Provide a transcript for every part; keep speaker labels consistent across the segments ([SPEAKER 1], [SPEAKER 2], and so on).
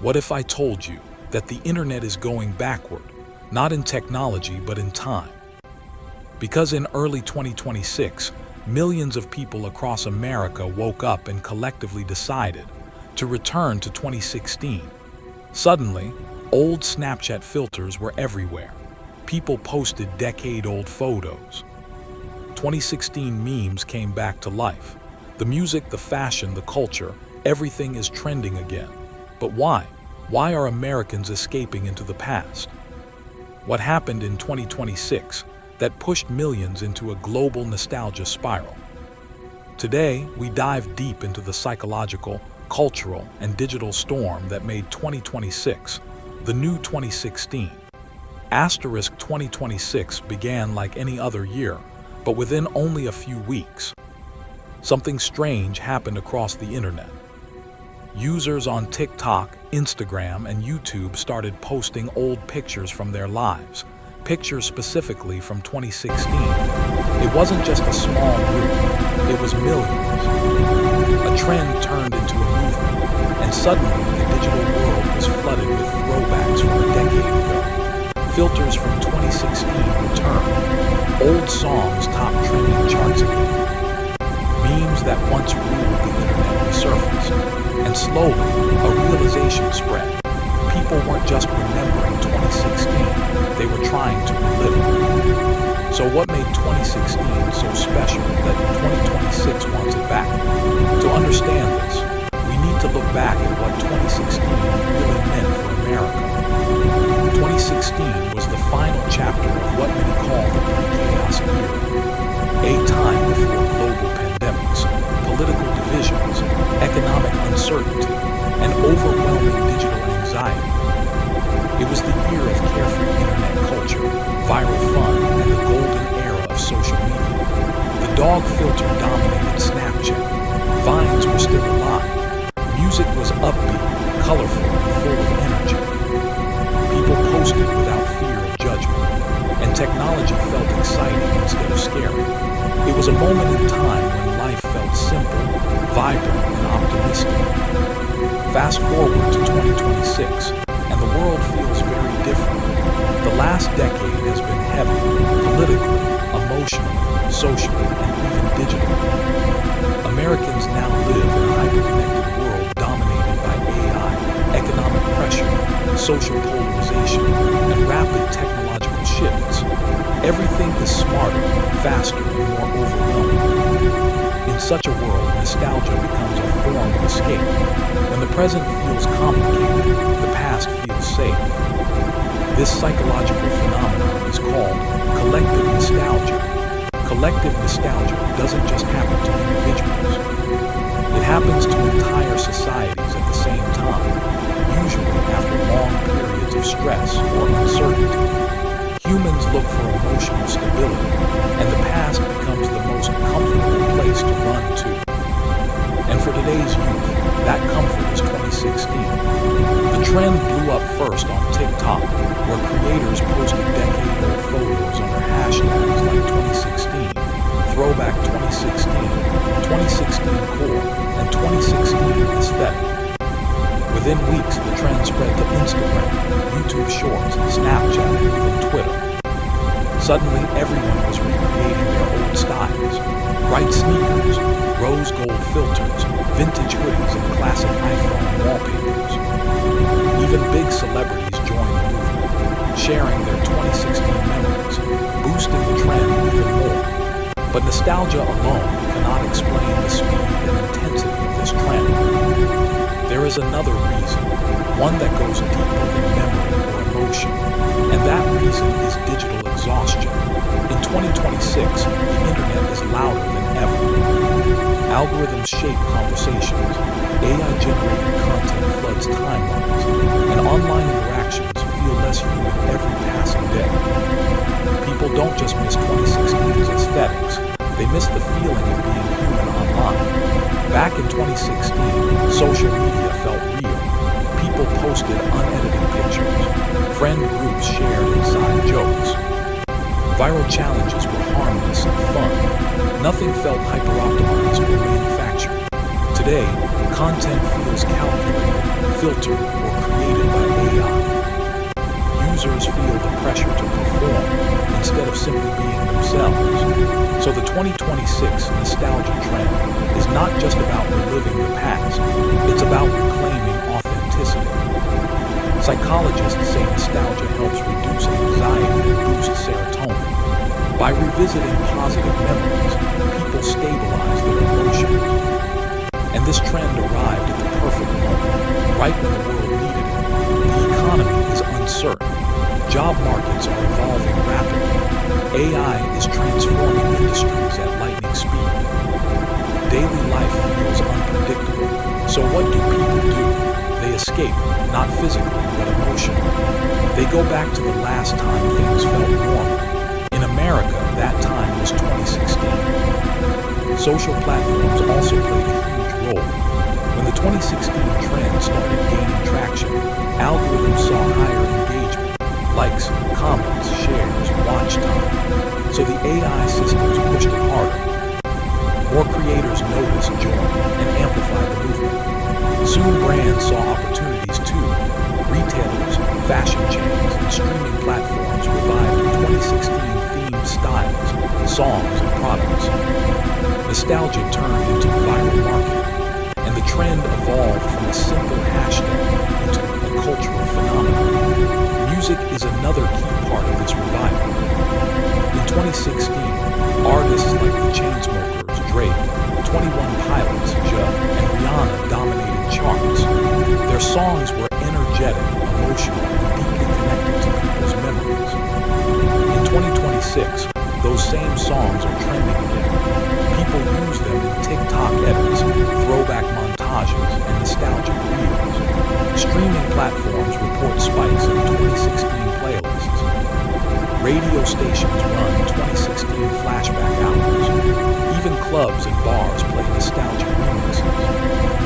[SPEAKER 1] What if I told you that the internet is going backward, not in technology but in time? Because in early 2026, millions of people across America woke up and collectively decided to return to 2016. Suddenly, old Snapchat filters were everywhere. People posted decade-old photos. 2016 memes came back to life. The music, the fashion, the culture, everything is trending again. But why? Why are Americans escaping into the past? What happened in 2026 that pushed millions into a global nostalgia spiral? Today, we dive deep into the psychological, cultural, and digital storm that made 2026 the new 2016. Asterisk 2026 began like any other year, but within only a few weeks, something strange happened across the internet. Users on TikTok, Instagram, and YouTube started posting old pictures from their lives, pictures specifically from 2016. It wasn't just a small group, it was millions. A trend turned into a movement, and suddenly the digital world was flooded with throwbacks from a decade ago. Filters from 2016 returned. Old songs topped trending charts again. Memes that once ruled the internet resurfaced. And slowly, a realization spread. People weren't just remembering 2016, they were trying to relive it. So what made 2016 so special that 2026 wants it back? To understand this, we need to look back at what 2016 really meant for America. 2016 was the final chapter of what many call the pre-chaos era, a time before global pandemics, political divisions, economic uncertainty, and overwhelming digital anxiety. It was the year of carefree internet culture, viral fun, and the golden era of social media. The dog filter dominated Snapchat. Vines were still alive. Music was upbeat, colorful, and full of energy. People posted without fear of judgment, and technology felt exciting instead of scary. It was a moment in time when life felt simple, vibrant, and optimistic. Fast forward to 2026, and the world feels very different. The last decade has been heavy, politically, emotionally, socially, and even digitally. Americans now live in a hyper-connected world dominated by AI, economic pressure, social polarization, and rapid technological shifts. Everything is smarter, faster, and more overwhelming. In such a world, nostalgia becomes a form of escape. When the present feels complicated, the past feels safe. This psychological phenomenon is called collective nostalgia. Collective nostalgia doesn't just happen to individuals. It happens to entire societies at the same time, usually after long periods of stress or uncertainty. Humans look for emotional stability, and the past becomes the most comfortable place to run to. And for today's youth, that comfort is 2016. The trend blew up first on TikTok, where creators posted decade-old photos under hashtags like 2016, Throwback 2016, 2016 Core, and 2016 Aesthetic. Within weeks, the trend spread to Instagram, YouTube Shorts, Snapchat, and even Twitter. Suddenly, everyone was recreating their old styles. Bright sneakers, rose gold filters, vintage hoodies, and classic iPhone wallpapers. Even big celebrities joined the movement, sharing their 2016 memories, boosting the trend even more. But nostalgia alone cannot explain the speed and intensity of this trend. There is another reason, one that goes deeper than memory or emotion, and that reason is digital exhaustion. In 2026, the internet is louder than ever. Algorithms shape conversations, AI-generated content floods timelines, and online interactions feel less human every passing day. People don't just miss 2016's aesthetics, they miss the feeling of being human online. Back in 2016, social media felt real. People posted unedited pictures. Friend groups shared inside jokes. Viral challenges were harmless and fun. Nothing felt hyper-optimized or manufactured. Today, content feels calculated, filtered, or created by AI. Users feel the pressure to perform instead of simply being themselves. So the 2026 nostalgia trend is not just about reliving the past, it's about reclaiming authenticity. Psychologists say nostalgia helps reduce anxiety and boost serotonin. By revisiting positive memories, people stabilize their emotions. And this trend arrived at the perfect moment, right when the world needed it. The economy is uncertain. Job markets are evolving rapidly. AI is transforming industries at lightning speed. Daily life feels unpredictable. So what do people do? They escape, not physically, but emotionally. They go back to the last time things felt normal. In America, that time was 2016. Social platforms also played a huge role. When the 2016 trend started gaining traction, algorithms saw higher engagement, likes, comments, shares, watch time. So the AI systems pushed it harder. More creators noticed, joined, and amplified the movement. Soon brands saw opportunities too. Retailers, fashion chains, and streaming platforms revived 2016-themed styles, songs, and products. Nostalgia turned into viral marketing, and the trend evolved from a simple hashtag into a cultural phenomenon. Music is another key part of this revival. In 2016, artists like the Chainsmokers, Drake, 21 Pilots, and Rihanna dominated charts. Their songs were energetic, emotional, and deeply connected to people's memories. In 2026, those same songs are trending again. People use them in TikTok edits, throwback montages, and nostalgic reels. Streaming platforms report spikes in 2016 playlists. Radio stations run 2016 flashback albums. Even clubs and bars play nostalgic remixes.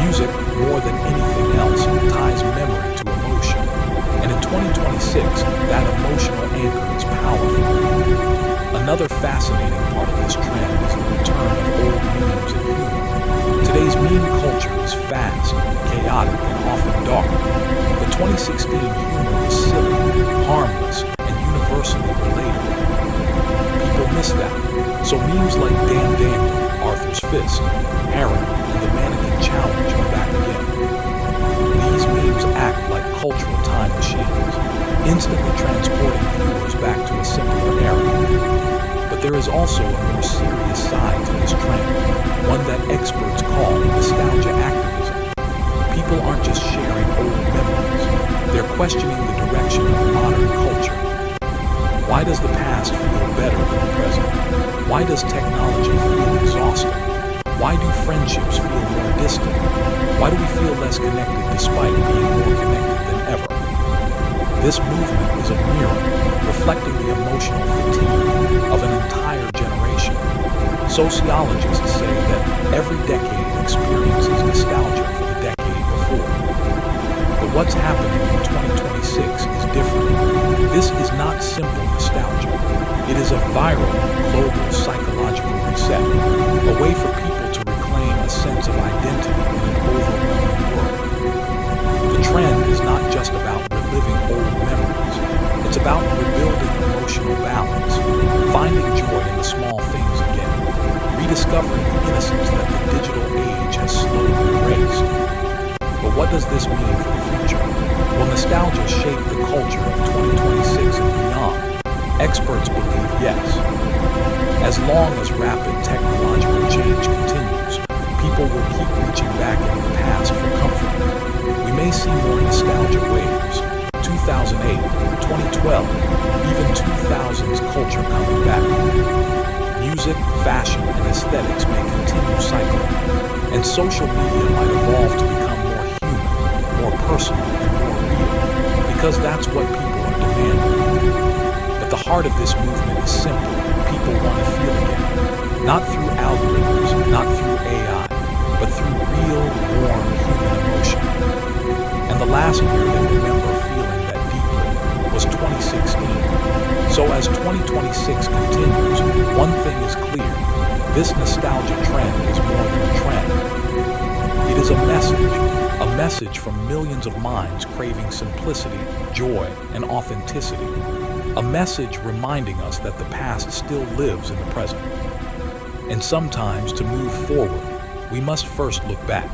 [SPEAKER 1] Music, more than anything else, ties memory to emotion. And in 2026, that emotional anchor is powerful. Another fascinating part of this trend is the return of old memes and humor. Today's meme culture is fast, chaotic, and often dark. But 2016 humor was silly, harmless, and universally relatable. People miss that. So memes like Damn Daniel, Arthur's Fist, Heron, and the Mannequin Challenge are back again. These memes act like cultural time machines, instantly transporting viewers back to a simpler era. But there is also a more serious side to this trend, one that experts call nostalgia activism. People aren't just sharing old memories, they're questioning the direction of modern culture. Why does the past feel better than the present? Why does technology feel exhausting? Why do friendships feel more distant? Why do we feel less connected despite being more connected than ever? This movement is a mirror reflecting the emotional fatigue of an entire generation. Sociologists say that every decade experiences nostalgia for the decade before. But what's happening in 2026 is different. This is not simple nostalgia. It is a viral, global psychological reset, a way for people to reclaim a sense of identity in an overwhelming world. The trend is not just about reliving old memories. It's about rebuilding emotional balance, finding joy in the small things again, rediscovering the innocence that the digital age has slowly erased. But what does this mean for the future? Will nostalgia shape the culture of 2026 and beyond? Experts believe yes. As long as rapid technological change continues, people will keep reaching back into the past for comfort. We may see more nostalgia waves, 2008, 2012, even 2000s culture coming back. Music, fashion, and aesthetics may continue cycling, and social media might evolve to become more human, more personal, and more real, because that's what people are demanding. But the heart of this movement is simple. People want to feel again, not through algorithms, not through AI, but through real, warm human emotion. And the last year they remember feeling that deeply was 2016. So as 2026 continues, one thing is clear. This nostalgia trend is more than a trend. It is a message from millions of minds craving simplicity, joy, and authenticity. A message reminding us that the past still lives in the present. And sometimes to move forward, we must first look back.